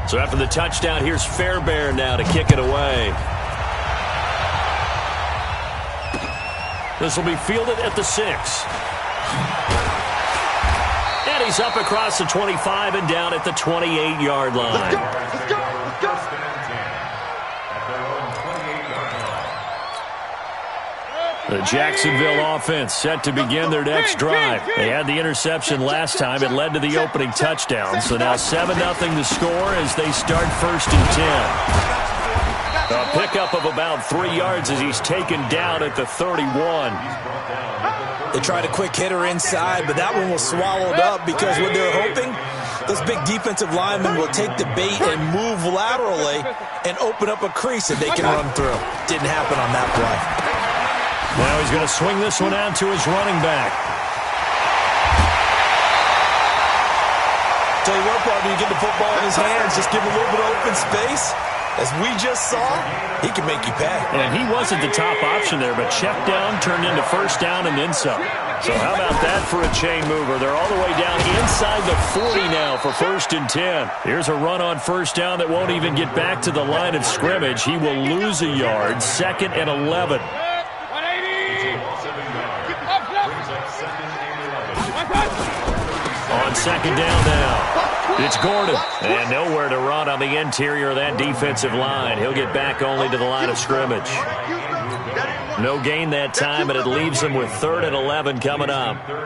So after the touchdown, here's Fairbairn now to kick it away. This will be fielded at the 6. And he's up across the 25 and down at the 28-yard line. Let's go. The Jacksonville offense set to begin their next drive. They had the interception last time. It led to the opening touchdown. So now 7-0 to score as they start 1st and 10. A pickup of about 3 yards as he's taken down at the 31. They tried a quick hitter inside, but that one was swallowed up because what they're hoping, those big defensive linemen will take the bait and move laterally and open up a crease that they can run through. Didn't happen on that play. Now he's going to swing this one out to his running back. Tell you what, Bob, when you get the football in his hands, just give him a little bit of open space. As we just saw, he can make you pay. And he wasn't the top option there, but check down turned into 1st down and then some. So how about that for a chain mover? They're all the way down inside the 40 now for 1st and 10. Here's a run on 1st down that won't even get back to the line of scrimmage. He will lose a yard. 2nd and 11. On 2nd down now, it's Gordon. And nowhere to run on the interior of that defensive line. He'll get back only to the line of scrimmage. No gain that time, and it leaves him with 3rd and 11 coming up. Good.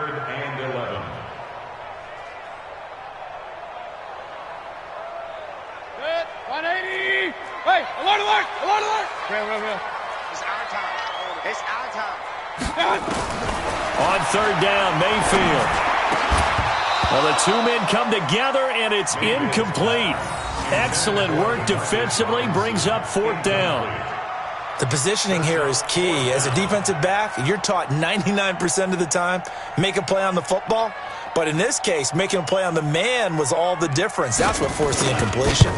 180. Hey, alert. It's our time. On 3rd down, Mayfield. Well, the two men come together, and it's incomplete. Excellent work defensively, brings up 4th down. The positioning here is key. As a defensive back, you're taught 99% of the time, make a play on the football. But in this case, making a play on the man was all the difference. That's what forced the incompletion.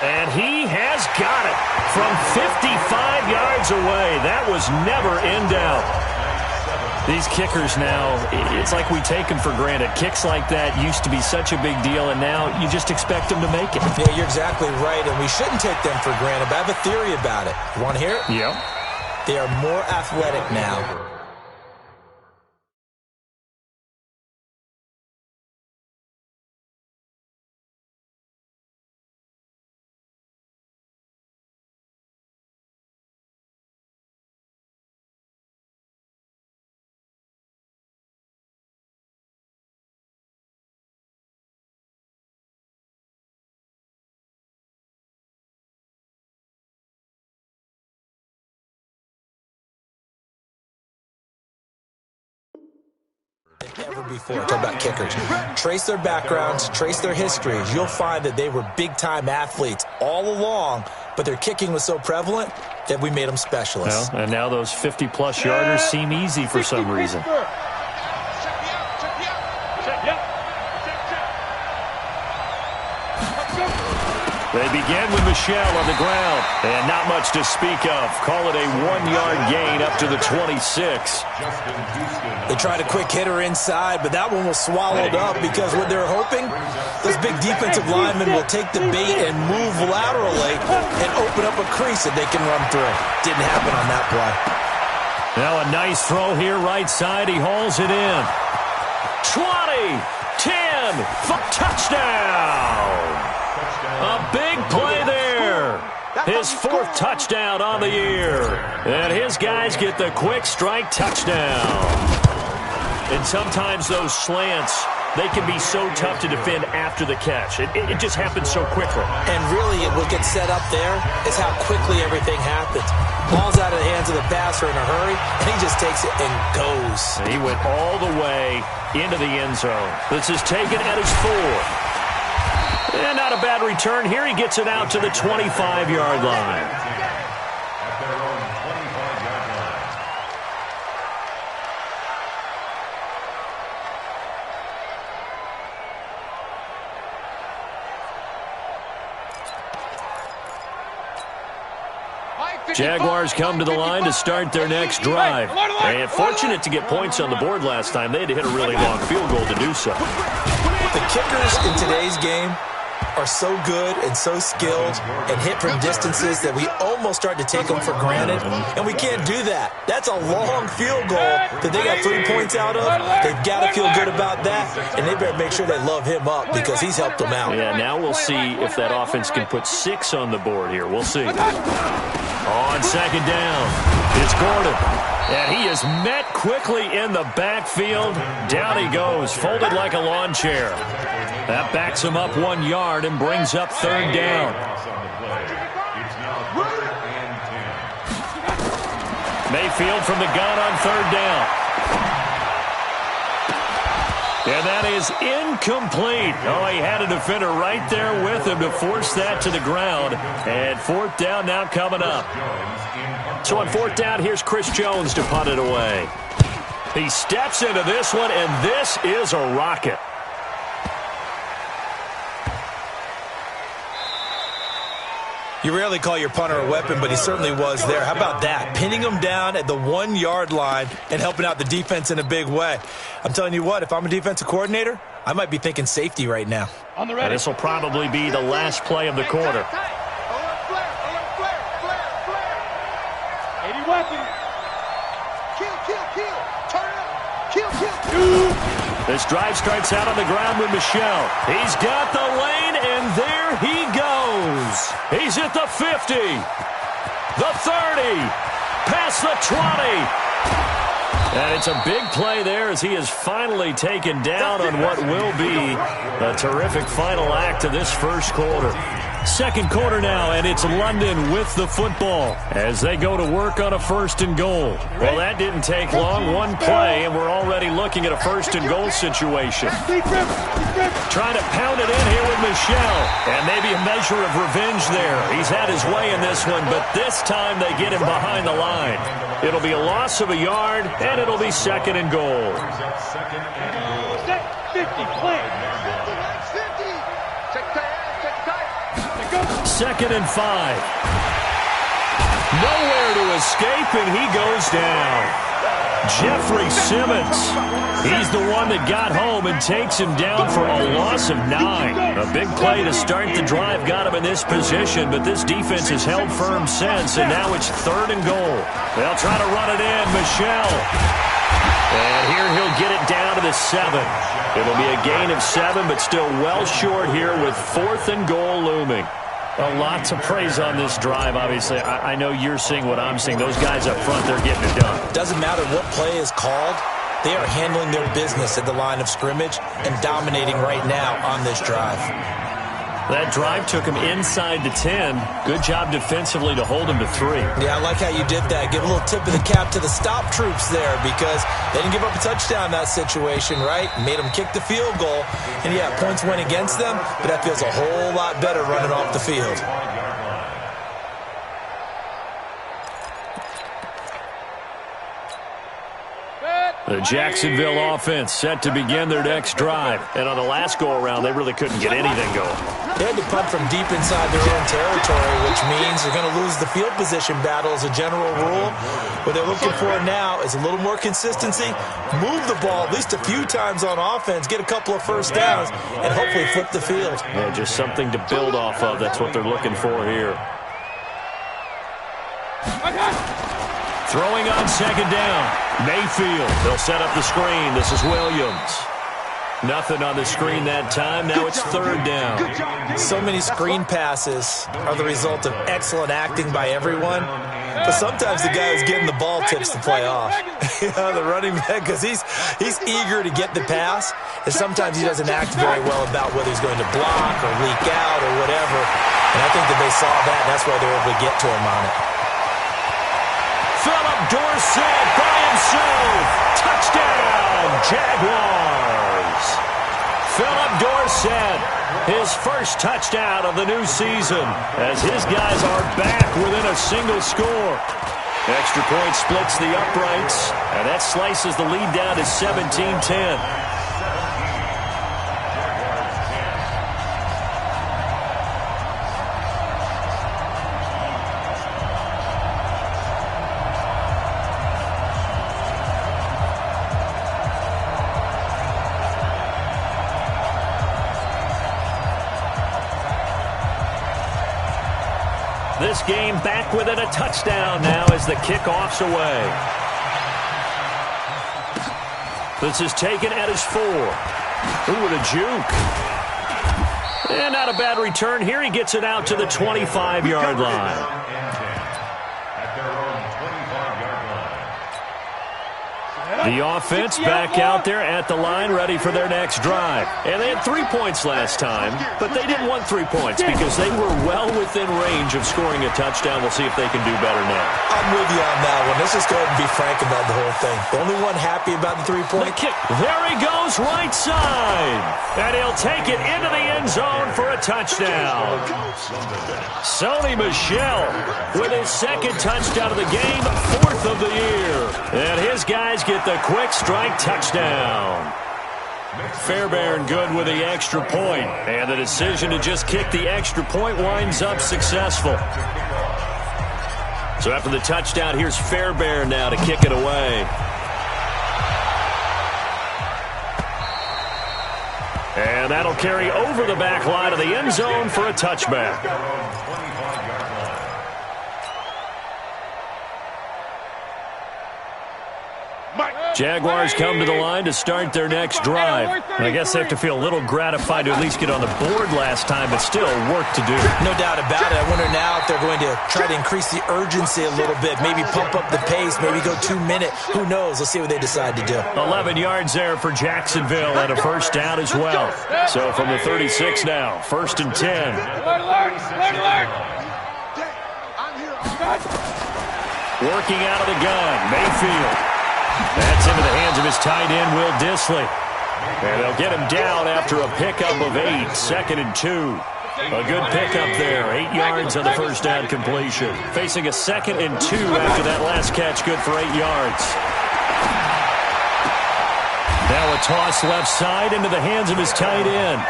And he has got it from 55 yards away. That was never in doubt. These kickers now, it's like we take them for granted. Kicks like that used to be such a big deal, and now you just expect them to make it. Yeah, you're exactly right, and we shouldn't take them for granted, but I have a theory about it. You want to hear it? Yeah. They are more athletic now. Ever before. Talk about kickers. Trace their backgrounds, trace their histories. You'll find that they were big-time athletes all along, but their kicking was so prevalent that we made them specialists. Well, and now those 50-plus yarders seem easy for some reason. They begin with Michelle on the ground, and not much to speak of. Call it a 1-yard gain up to the 26. They tried a quick hitter inside, but that one was swallowed up because what they're hoping, those big defensive linemen will take the bait and move laterally and open up a crease that they can run through. Didn't happen on that play. Now a nice throw here right side. He hauls it in. 20, 10, touchdown! A big play there. His 4th touchdown on the year. And his guys get the quick strike touchdown. And sometimes those slants, they can be so tough to defend after the catch. It just happens so quickly. And really, what gets set up there is how quickly everything happens. Ball's out of the hands of the passer in a hurry, and he just takes it and goes. And he went all the way into the end zone. This is taken at his 4th. And not a bad return. Here he gets it out to the 25-yard line. Jaguars come to the line to start their next drive. And fortunate to get points on the board last time. They had to hit a really long field goal to do so. The kickers in today's game, are so good and so skilled and hit from distances that we almost start to take them for granted, and we can't do that. That's a long field goal that they got 3 points out of. They've got to feel good about that, and they better make sure they love him up because he's helped them out. Yeah, now we'll see if that offense can put 6 on the board here. We'll see. On second down, it's Gordon. And he is met quickly in the backfield. Down he goes, folded like a lawn chair. That backs him up 1 yard and brings up third down. Mayfield from the gun on third down. And that is incomplete. Oh, he had a defender right there with him to force that to the ground. And fourth down now coming up. So on fourth down, here's Chris Jones to punt it away. He steps into this one, and this is a rocket. You rarely call your punter a weapon, but he certainly was there. How about that? Pinning him down at the 1 yard line and helping out the defense in a big way. I'm telling you what, if I'm a defensive coordinator, I might be thinking safety right now. On the ready. This will probably be the last play of the quarter. 80 weapons. Kill. Turn it up. Kill. This drive starts out on the ground with Michel. He's got the lane, and there he goes. He's at the 50, the 30, past the 20. And it's a big play there as he is finally taken down on what will be a terrific final act of this first quarter. Second quarter now, and it's London with the football as they go to work on a first and goal. Well, that didn't take long. One play, and we're already looking at a first and goal situation. Trying to pound it in here with Michel, and maybe a measure of revenge there. He's had his way in this one, but this time they get him behind the line. It'll be a loss of a yard, and it'll be second and goal. 50, play. Second and 5. Nowhere to escape, and he goes down. Jeffrey Simmons. He's the one that got home and takes him down for a loss of 9. A big play to start the drive got him in this position, but this defense has held firm since, and now it's third and goal. They'll try to run it in. Michel. And here he'll get it down to the 7. It'll be a gain of 7, but still well short here with fourth and goal looming. A lot to praise on this drive, obviously. I know you're seeing what I'm seeing. Those guys up front, they're getting it done. Doesn't matter what play is called. They are handling their business at the line of scrimmage and dominating right now on this drive. That drive took him inside the 10. Good job defensively to hold him to 3. Yeah, I like how you did that. Give a little tip of the cap to the stop troops there because they didn't give up a touchdown in that situation, right? Made them kick the field goal. And, yeah, points went against them, but that feels a whole lot better running off the field. The Jacksonville offense set to begin their next drive. And on the last go-around, they really couldn't get anything going. They had to punt from deep inside their own territory, which means they're going to lose the field position battle as a general rule. What they're looking for now is a little more consistency, move the ball at least a few times on offense, get a couple of first downs, and hopefully flip the field. Yeah, just something to build off of. That's what they're looking for here. Throwing on second down. Mayfield. They'll set up the screen. This is Williams. Nothing on the screen that time. Now it's third down. So many screen passes are the result of excellent acting by everyone. But sometimes the guy who's getting the ball tips the play off. The running back, because he's eager to get the pass. And sometimes he doesn't act very well about whether he's going to block or leak out or whatever. And I think that they saw that, and that's why they were able to get to him on it. Philip Dorsett by himself. Touchdown, Jaguars. Philip Dorsett, his first touchdown of the new season as his guys are back within a single score. Extra point splits the uprights, and that slices the lead down to 17-10. this game back within a touchdown now as the kickoff's away. This is taken at his 4. Ooh, with a juke. And not a bad return here. He gets it out to the 25-yard line. The offense back out there at the line, ready for their next drive. And they had 3 points last time, but they didn't want 3 points because they were well within range of scoring a touchdown. We'll see if they can do better now. I'm with you on that one. Let's just go ahead and be frank about the whole thing. The only one happy about the 3-point kick. There he goes, right side. And he'll take it into the end zone for a touchdown. Sony Michel with his second touchdown of the game, 4th of the year. And his guys get the quick strike touchdown. Fairbairn good with the extra point, and the decision to just kick the extra point winds up successful. So after the touchdown, here's Fairbairn now to kick it away. And that'll carry over the back line of the end zone for a touchback. Jaguars come to the line to start their next drive. And I guess they have to feel a little gratified to at least get on the board last time, but still work to do. No doubt about it. I wonder now if they're going to try to increase the urgency a little bit, maybe pump up the pace, maybe go 2 minute. Who knows? Let's see what they decide to do. 11 yards there for Jacksonville and a first down as well. So from the 36 now, 1st and 10. Working out of the gun, Mayfield. That's into the hands of his tight end, Will Dissly. And they'll get him down after a pickup of 8, 2nd and 2. A good pickup there, 8 yards on the first down completion. Facing a 2nd and 2 after that last catch, good for 8 yards. Now a toss left side into the hands of his tight end.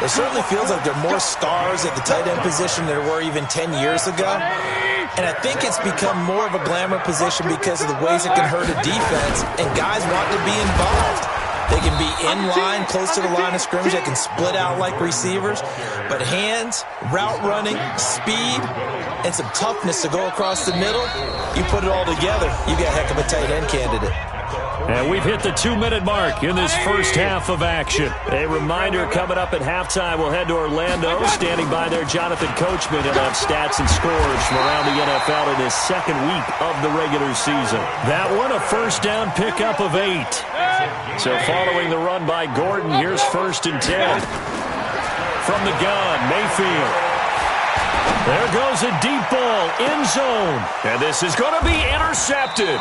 It certainly feels like there are more stars at the tight end position than there were even 10 years ago. And I think it's become more of a glamour position because of the ways it can hurt a defense, and guys want to be involved. They can be in line, close to the line of scrimmage. They can split out like receivers. But hands, route running, speed, and some toughness to go across the middle, you put it all together, you got a heck of a tight end candidate. And we've hit the 2-minute mark in this first half of action. A reminder coming up at halftime, we'll head to Orlando. Standing by there, Jonathan Coachman. He'll have stats and scores from around the NFL in his second week of the regular season. That one, a first down pickup of 8. So following the run by Gordon, here's 1st and 10. From the gun, Mayfield. There goes a deep ball, end zone. And this is going to be intercepted.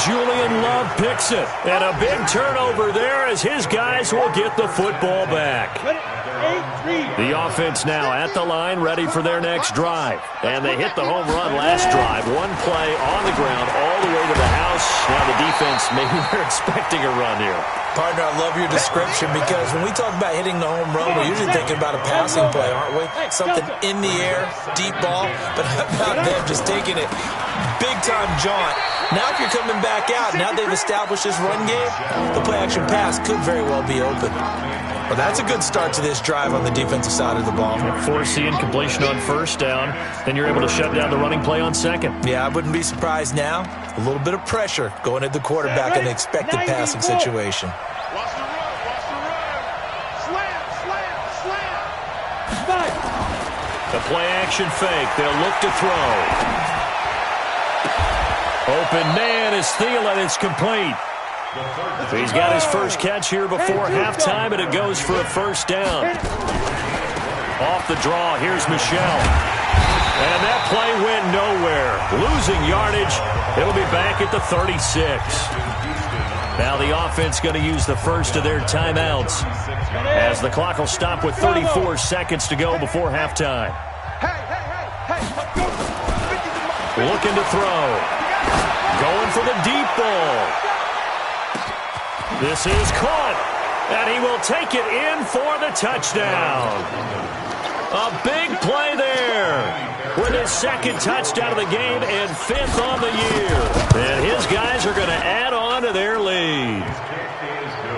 Julian Love picks it. And a big turnover there as his guys will get the football back. The offense now at the line, ready for their next drive. And they hit the home run last drive. One play on the ground all the way to the house. Now the defense, maybe they're expecting a run here. Partner, I love your description because when we talk about hitting the home run, we're usually thinking about a passing play, aren't we? Something in the air, deep ball. But how about them just taking it big-time jaunt? Now if you're coming back out, now they've established this run game, the play-action pass could very well be open. Well, that's a good start to this drive on the defensive side of the ball. Forcing completion on first down, then you're able to shut down the running play on second. Yeah, I wouldn't be surprised now. A little bit of pressure going at the quarterback in an expected passing situation. Watch the run, watch the run. Slam. The play-action fake. They'll look to throw. Open man is Thielen. It's complete. He's got his first catch here before halftime, and it goes for a first down. Off the draw, here's Michel. And that play went nowhere. Losing yardage. It'll be back at the 36. Now the offense going to use the first of their timeouts as the clock will stop with 34 seconds to go before halftime. Looking to throw. Going for the deep ball. This is caught, and he will take it in for the touchdown. A big play there with his second touchdown of the game and 5th on the year. And his guys are going to add on to their lead.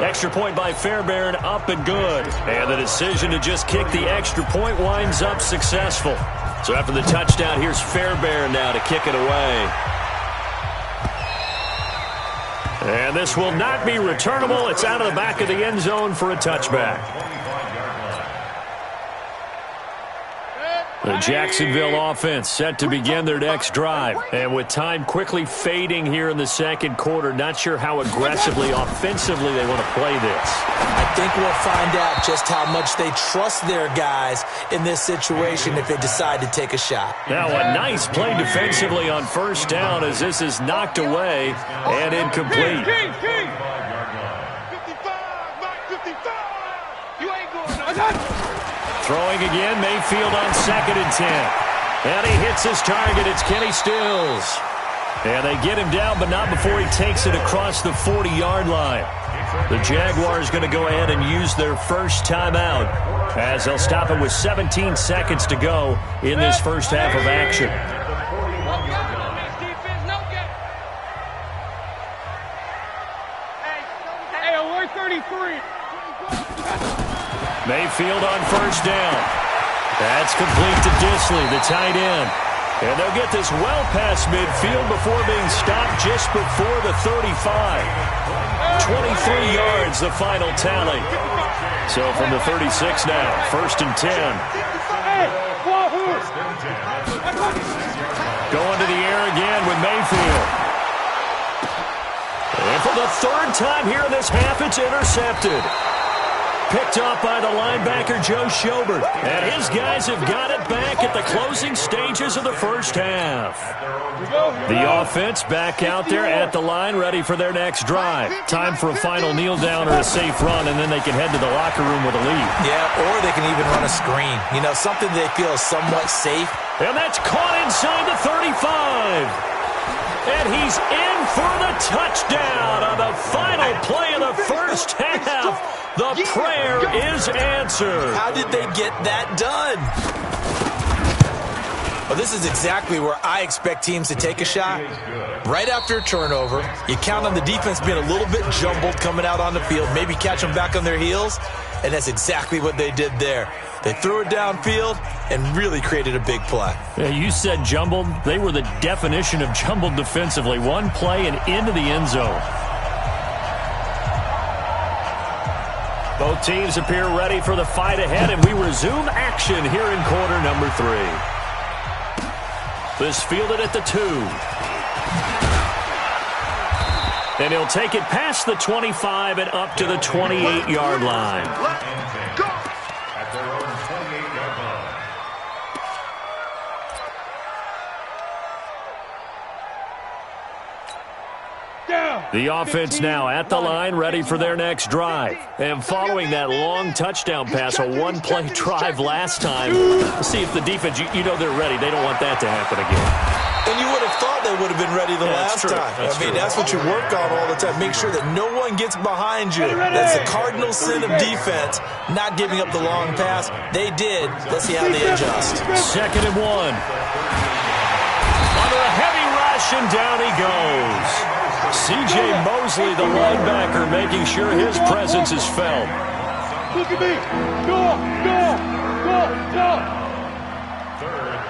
Extra point by Fairbairn, up and good. And the decision to just kick the extra point winds up successful. So after the touchdown, here's Fairbairn now to kick it away. And this will not be returnable. It's out of the back of the end zone for a touchback. The Jacksonville offense set to begin their next drive. And with time quickly fading here in the second quarter, not sure how aggressively, offensively they want to play this. I think we'll find out just how much they trust their guys in this situation if they decide to take a shot. Now a nice play defensively on first down as this is knocked away and incomplete. 55, Mike 55. You ain't going Throwing again, Mayfield on 2nd and 10. And he hits his target. It's Kenny Stills. And they get him down, but not before he takes it across the 40-yard line. The Jaguars going to go ahead and use their first timeout as they'll stop it with 17 seconds to go in this first half of action. Hey, 133. Mayfield on first down. That's complete to Disley, the tight end. And they'll get this well past midfield before being stopped just before the 35. 23 yards, the final tally. So from the 36 now, 1st and 10. Going to the air again with Mayfield. And for the 3rd time here in this half, it's intercepted. Picked up by the linebacker, Joe Schobert. And his guys have got it back at the closing stages of the first half. The offense back out there at the line, ready for their next drive. Time for a final kneel down or a safe run, and then they can head to the locker room with a lead. Yeah, or they can even run a screen. You know, something they feel is somewhat safe. And that's caught inside the 35. And he's in for the touchdown on the final play of the first half. The prayer is answered. How did they get that done? Well, this is exactly where I expect teams to take a shot. Right after a turnover, you count on the defense being a little bit jumbled coming out on the field, maybe catch them back on their heels, and that's exactly what they did there. They threw it downfield and really created a big play. Yeah, you said jumbled. They were the definition of jumbled defensively. One play and into the end zone. Both teams appear ready for the fight ahead, and we resume action here in quarter number 3. This fielded at the 2. And he'll take it past the 25 and up to the 28-yard line. Go! At their own 28-yard line. The offense now at the line, ready for their next drive. And following that long touchdown pass, a one-play drive last time, let's see if the defense, you know they're ready. They don't want that to happen again. And you would have thought they would have been ready the last time. That's true. That's what you work on all the time. Make sure that no one gets behind you. That's the cardinal sin of defense, not giving up the long pass. They did. Let's see how they adjust. 2nd and 1. Under a heavy rush, and down he goes. C.J. Mosley, the linebacker, making sure his presence is felt. Look at me. Go, go, go, go. 3rd and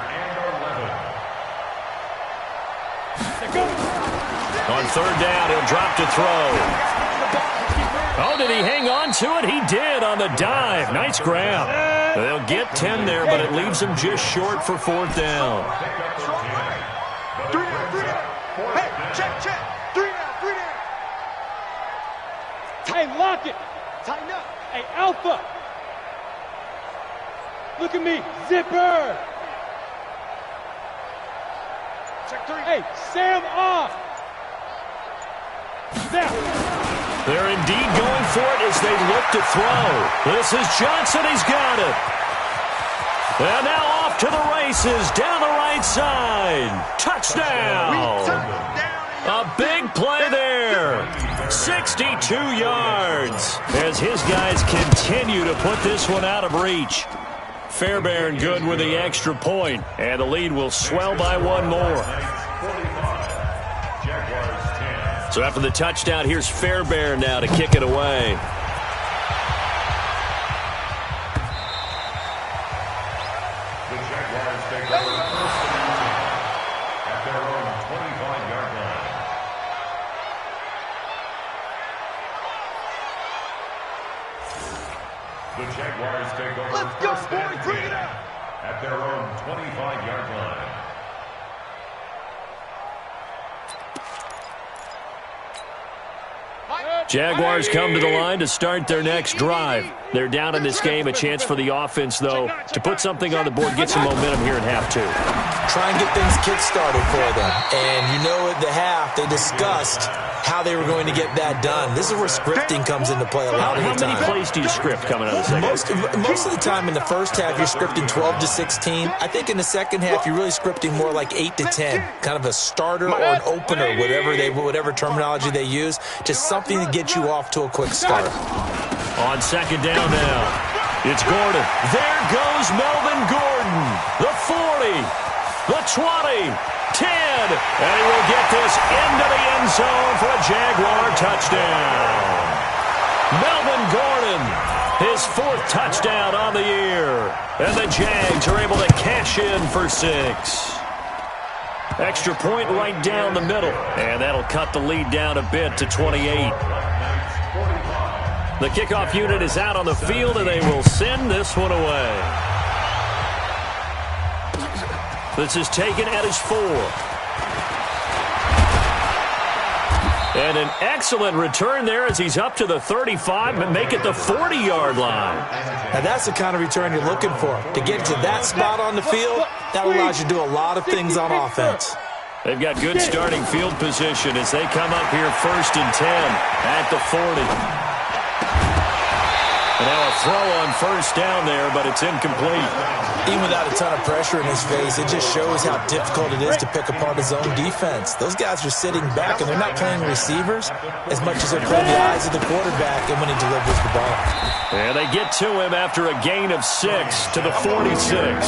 11. On 3rd down, he'll drop to throw. Oh, did he hang on to it? He did on the dive. Nice grab. They'll get 10 there, but it leaves them just short for 4th down. Hey, check, check. 3 down, 3 down. Hey, lock it. Tighten up. Hey, Alpha. Look at me. Zipper. Check 3. Hey, Sam off. Now. They're indeed going for it as they look to throw. This is Johnson. He's got it. And now off to the races down the right side. Touchdown. A big play there. 62 yards as his guys continue to put this one out of reach. Fairbairn good with the extra point, and the lead will swell by one more. So after the touchdown, here's Fairbairn now to kick it away. The Jaguars take over The Jaguars take over Let's go, first and boys, bring it 10 out. at their own 25-yard line. Jaguars come to the line to start their next drive. They're down in this game. A chance for the offense, though, to put something on the board, get some momentum here in half two. Try and get things kick-started for them. And you know at the half, they discussed how they were going to get that done. This is where scripting comes into play a lot of the time. How many plays do you script coming out of the second? Most of the time in the first half, you're scripting 12 to 16. I think in the second half, you're really scripting more like 8 to 10. Kind of a starter or an opener, whatever terminology they use. Just something to get you off to a quick start. On second down now, it's Gordon. There goes Melvin Gordon. The 40, the 20, 10, and he will get this into the end zone for a Jaguar touchdown. Melvin Gordon, his 4th touchdown on the year, and the Jags are able to cash in for 6. Extra point right down the middle, and that'll cut the lead down a bit to 28. The kickoff unit is out on the field, and they will send this one away. This is taken at his 4. And an excellent return there as he's up to the 35 and make it the 40-yard line. Now that's the kind of return you're looking for. To get to that spot on the field, that allows you to do a lot of things on offense. They've got good starting field position as they come up here 1st and 10 at the 40. And now a throw on 1st down there, but it's incomplete. Even without a ton of pressure in his face, it just shows how difficult it is to pick apart his own defense. Those guys are sitting back, and they're not playing receivers as much as they're playing the eyes of the quarterback and when he delivers the ball. And they get to him after a gain of 6 to the 46.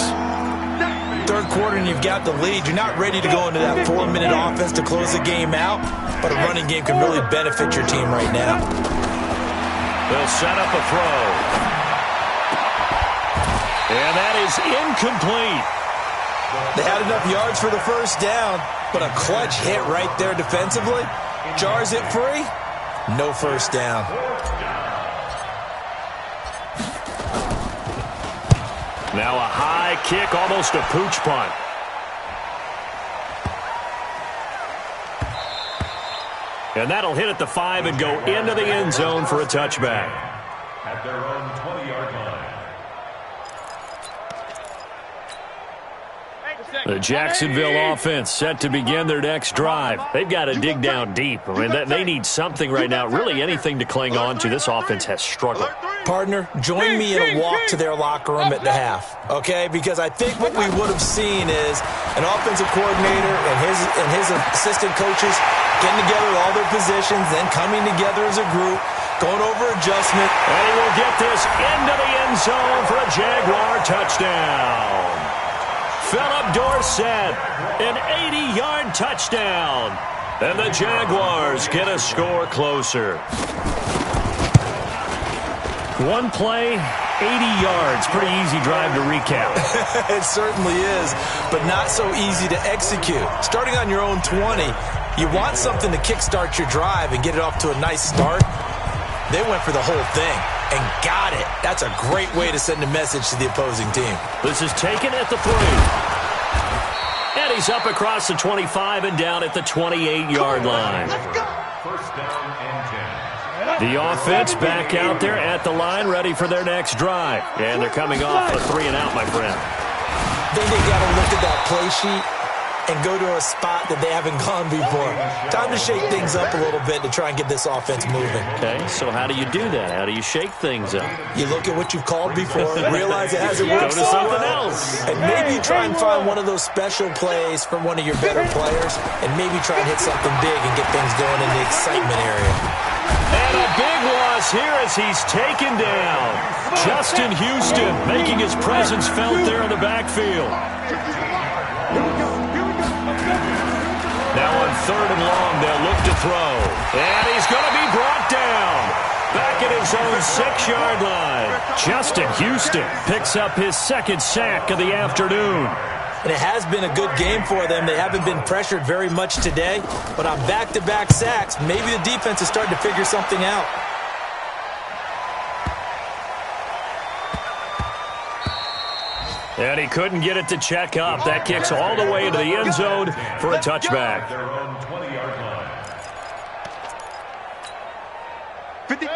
Third quarter and you've got the lead. You're not ready to go into that 4-minute offense to close the game out, but a running game can really benefit your team right now. They'll set up a throw. And that is incomplete. They had enough yards for the 1st down, but a clutch hit right there defensively. Jars it free. No 1st down. Now a high kick, almost a pooch punt. And that'll hit at the 5 and go into the end zone for a touchback. At their own 20-yard line. The Jacksonville offense set to begin their next drive. They've got to dig down deep. I mean, they need something right now, really anything to cling on to. This offense has struggled. Partner, join me in a walk to their locker room at the half, okay? Because I think what we would have seen is an offensive coordinator and his assistant coaches getting together with all their positions, then coming together as a group, going over adjustment. And he will get this into the end zone for a Jaguar touchdown. Philip Dorsett, an 80-yard touchdown. And the Jaguars get a score closer. One play, 80 yards. Pretty easy drive to recap. It certainly is, but not so easy to execute. Starting on your own 20, you want something to kickstart your drive and get it off to a nice start. They went for the whole thing and got it. That's a great way to send a message to the opposing team. This is taken at the 3. And he's up across the 25 and down at the 28-yard line. First down and 10. The offense back out there at the line, ready for their next drive. And they're coming off a 3 and out, my friend. Then they got to look at that play sheet and go to a spot that they haven't gone before. Time to shake things up a little bit to try and get this offense moving. Okay, so how do you do that? How do you shake things up? You look at what you've called before, realize it hasn't worked Go to so something well, else. and maybe try and find one of those special plays from one of your better players, and maybe try and hit something big and get things going in the excitement area. And a big loss here as he's taken down. Justin Houston making his presence felt there in the backfield. Now on 3rd and long, they'll look to throw. And he's going to be brought down. Back at his own 6-yard line. Justin Houston picks up his 2nd sack of the afternoon. And it has been a good game for them. They haven't been pressured very much today. But on back-to-back sacks, maybe the defense is starting to figure something out. And he couldn't get it to check up. That kicks all the way into the end zone for a touchback. Their own 20-yard line.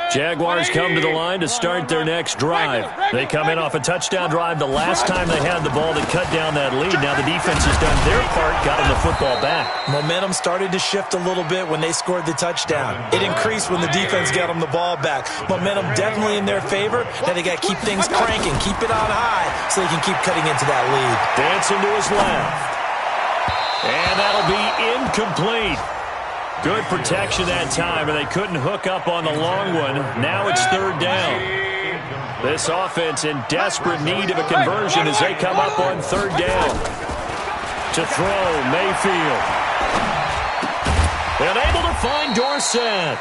Jaguars come to the line to start their next drive. They come in off a touchdown drive the last time they had the ball to cut down that lead. Now the defense has done their part, got them the football back. Momentum started to shift a little bit when they scored the touchdown. It increased when the defense got them the ball back. Momentum definitely in their favor. Now they got to keep things cranking, keep it on high so they can keep cutting into that lead. Dancing to his left. And that'll be incomplete. Good protection that time, and they couldn't hook up on the long one. Now it's third down. This offense in desperate need of a conversion as they come up on third down. To throw, Mayfield. And able to find Dorsett.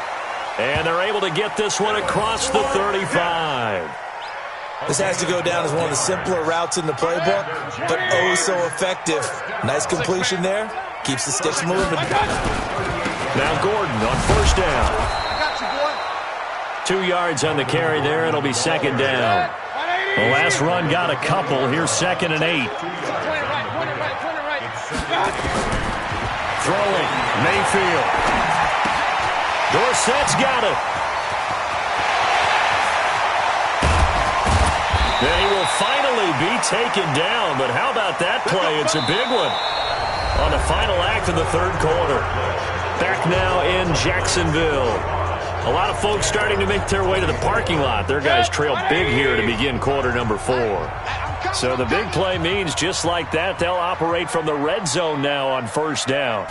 And they're able to get this one across the 35. This has to go down as one of the simpler routes in the playbook, but oh so effective. Nice completion there. Keeps the sticks moving. Now Gordon on first down. 2 yards on the carry there. It'll be second down. The last run got a couple. Here's 2nd and 8. Throwing. Mayfield. Dorsett's got it. Then he will finally be taken down. But how about that play? It's a big one on the final act of the third quarter. Back now in Jacksonville. A lot of folks starting to make their way to the parking lot. Their guys trail big here to begin quarter number 4. So the big play means just like that, they'll operate from the red zone now on first down.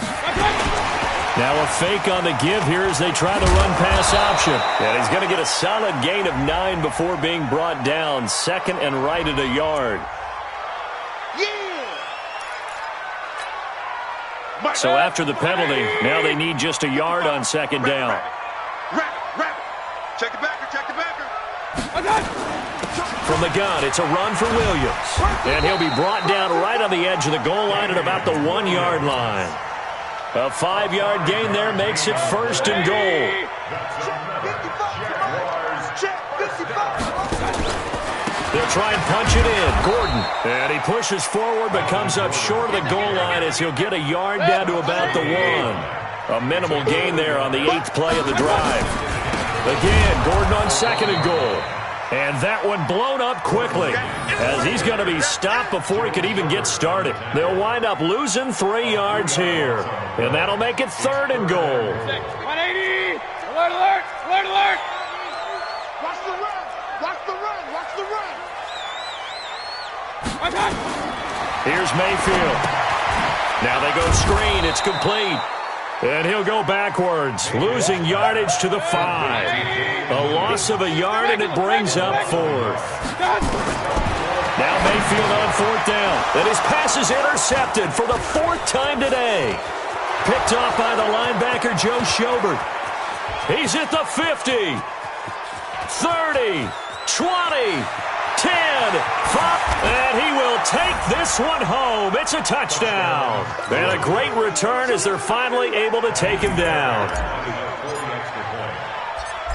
Now a fake on the give here as they try the run pass option. And he's going to get a solid gain of 9 before being brought down. Second and right at a yard. So after the penalty, now they need just a yard on second down. Check the backer, check the backer. From the gun, it's a run for Williams. And he'll be brought down right on the edge of the goal line at about the 1-yard line. A 5-yard gain there makes it first and goal. They'll try and punch it in. Gordon. And he pushes forward but comes up short of the goal line as he'll get a yard down to about the 1. A minimal gain there on the 8th play of the drive. Again, Gordon on second and goal. And that one blown up quickly as he's going to be stopped before he could even get started. They'll wind up losing 3 yards here. And that'll make it third and goal. 180. Alert, alert, alert, alert. Watch the run. Watch the run. Watch the run. Here's Mayfield. Now they go screen. It's complete. And he'll go backwards, losing yardage to the 5. A loss of a yard, and it brings up 4th. Now Mayfield on 4th down. And his pass is intercepted for the 4th time today. Picked off by the linebacker, Joe Schobert. He's at the 50, 30, 20, 10, 5, and he will take this one home. It's a touchdown. And a great return as they're finally able to take him down.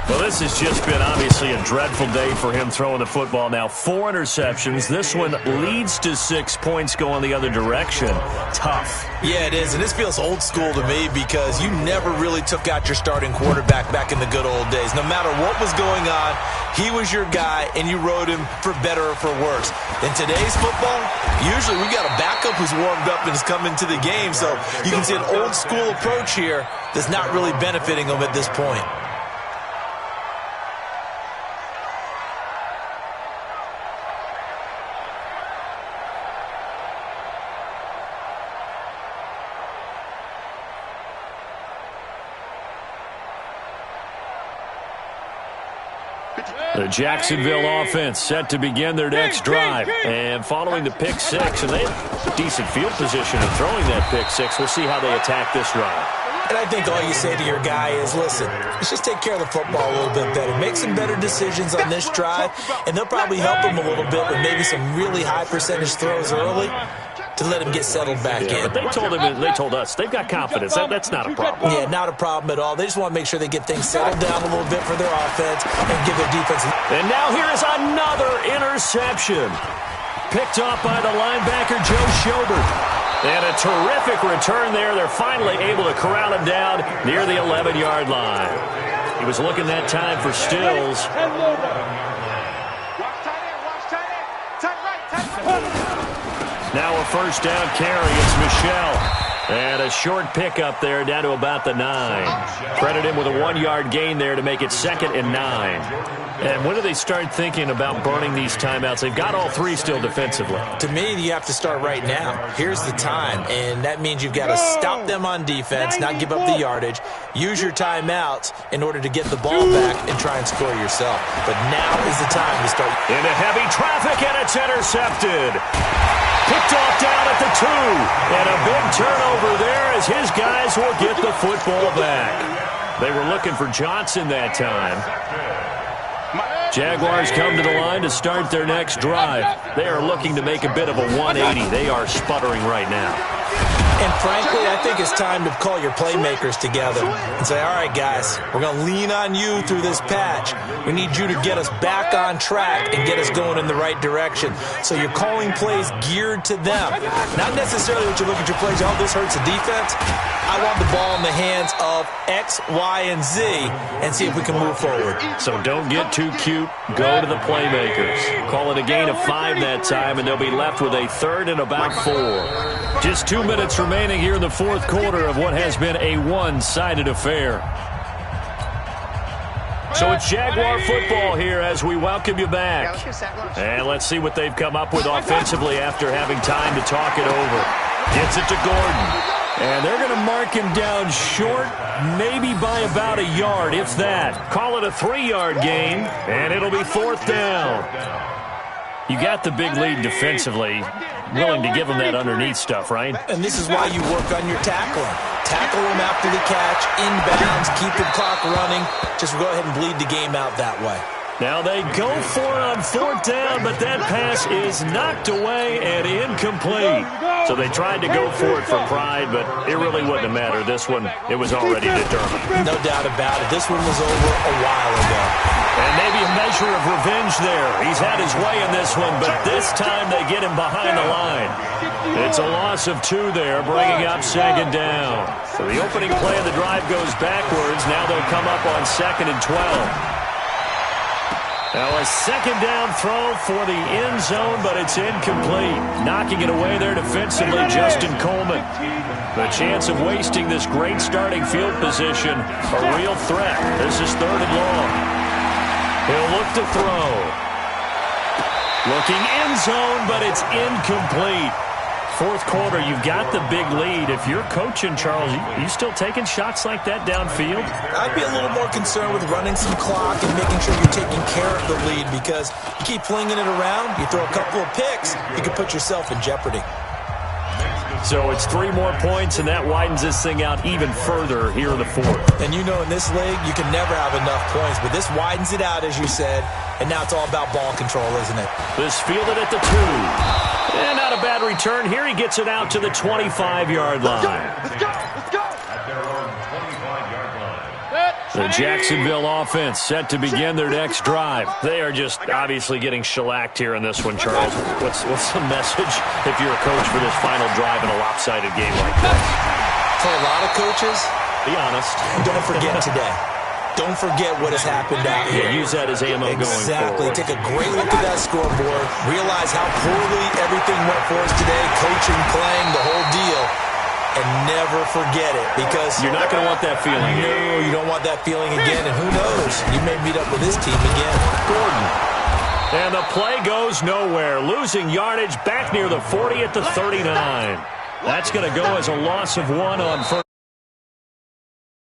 Well, this has just been obviously a dreadful day for him throwing the football. Now 4 interceptions. This one leads to 6 points going the other direction. Tough. Yeah, it is, and this feels old school to me because you never really took out your starting quarterback back in the good old days. No matter what was going on, he was your guy, and you rode him for better or for worse. In today's football, usually we got a backup who's warmed up and has come into the game, so you can see an old school approach here that's not really benefiting him at this point. The Jacksonville offense set to begin their next drive. And following the pick 6, and they have decent field position in throwing that pick 6. We'll see how they attack this drive. And I think all you say to your guy is, listen, let's just take care of the football a little bit better. Make some better decisions on this drive, and they'll probably help him a little bit with maybe some really high percentage throws early to let him get settled back in. But they told us they've got confidence. That's not a problem. Yeah, not a problem at all. They just want to make sure they get things settled down a little bit for their offense and give their defense. And now here is another interception. picked off by the linebacker, Joe Schobert. And a terrific return there. They're finally able to corral him down near the 11-yard line. He was looking that time for Stills. Now a first down carry. It's Michel. And a short pickup there down to about the 9. Credit him with a 1-yard gain there to make it 2nd and 9. And when do they start thinking about burning these timeouts? They've got all 3 still defensively. To me, you have to start right now. Here's the time, and that means you've got to stop them on defense, not give up the yardage, use your timeouts in order to get the ball back and try and score yourself. But now is the time to start. Into heavy traffic, and it's intercepted. Picked off down at the 2. And a big turnover there as his guys will get the football back. They were looking for Johnson that time. Jaguars come to the line to start their next drive. They are looking to make a bit of a 180. They are sputtering right now. And frankly, I think it's time to call your playmakers together and say, all right, guys, we're going to lean on you through this patch. We need you to get us back on track and get us going in the right direction. So you're calling plays geared to them. Not necessarily that you look at your plays, oh, this hurts the defense. I want the ball in the hands of X, Y, and Z and see if we can move forward. So don't get too cute. Go to the playmakers. Call it a gain of 5 that time, and they'll be left with a 3rd and about 4. Just 2 minutes remaining here in the 4th quarter of what has been a one-sided affair. So it's Jaguar football here as we welcome you back. And let's see what they've come up with offensively after having time to talk it over. Gets it to Gordon. And they're going to mark him down short, maybe by about a yard, if that. Call it a 3-yard gain, and it'll be 4th down. You got the big lead defensively. Willing to give them that underneath stuff, right? And this is why you work on your tackling. Tackle them after the catch, inbounds, keep the clock running. Just go ahead and bleed the game out that way. Now they go for it on 4th down, but that pass is knocked away and incomplete. So they tried to go for it for pride, but it really wouldn't have mattered. This one, it was already determined. No doubt about it. This one was over a while ago. And maybe a measure of revenge there. He's had his way in this one, but this time they get him behind the line. It's a loss of 2 there, bringing up 2nd down. So the opening play of the drive goes backwards. Now they'll come up on 2nd and 12. Now a 2nd down throw for the end zone, but it's incomplete. Knocking it away there defensively, Justin Coleman. The chance of wasting this great starting field position, a real threat. This is 3rd and long. He'll look to throw. Looking end zone, but it's incomplete. 4th quarter, you've got the big lead. If you're coaching, Charles, you still taking shots like that downfield? I'd be a little more concerned with running some clock and making sure you're taking care of the lead, because you keep flinging it around, you throw a couple of picks, you can put yourself in jeopardy. So it's 3 more points, and that widens this thing out even further here in the 4th. And you know, in this league, you can never have enough points, but this widens it out, as you said, and now it's all about ball control, isn't it? This fielded at the 2. And not a bad return. Here he gets it out to the 25-yard line. Let's go! At their own 25-yard line. The Jacksonville offense set to begin their next drive. They are just obviously getting shellacked here in this one, Charles. What's the message if you're a coach for this final drive in a lopsided game like this? For a lot of coaches, be honest. Don't forget today. Don't forget what has happened out here. Yeah, use that as ammo going forward. Exactly. Take a great look at that scoreboard. Realize how poorly everything went for us today. Coaching, playing, the whole deal. And never forget it, because you're not going to want that feeling. No, you don't want that feeling again. And who knows? You may meet up with this team again. Gordon. And the play goes nowhere. Losing yardage back near the 40 at the 39. That's going to go as a loss of 1 on first.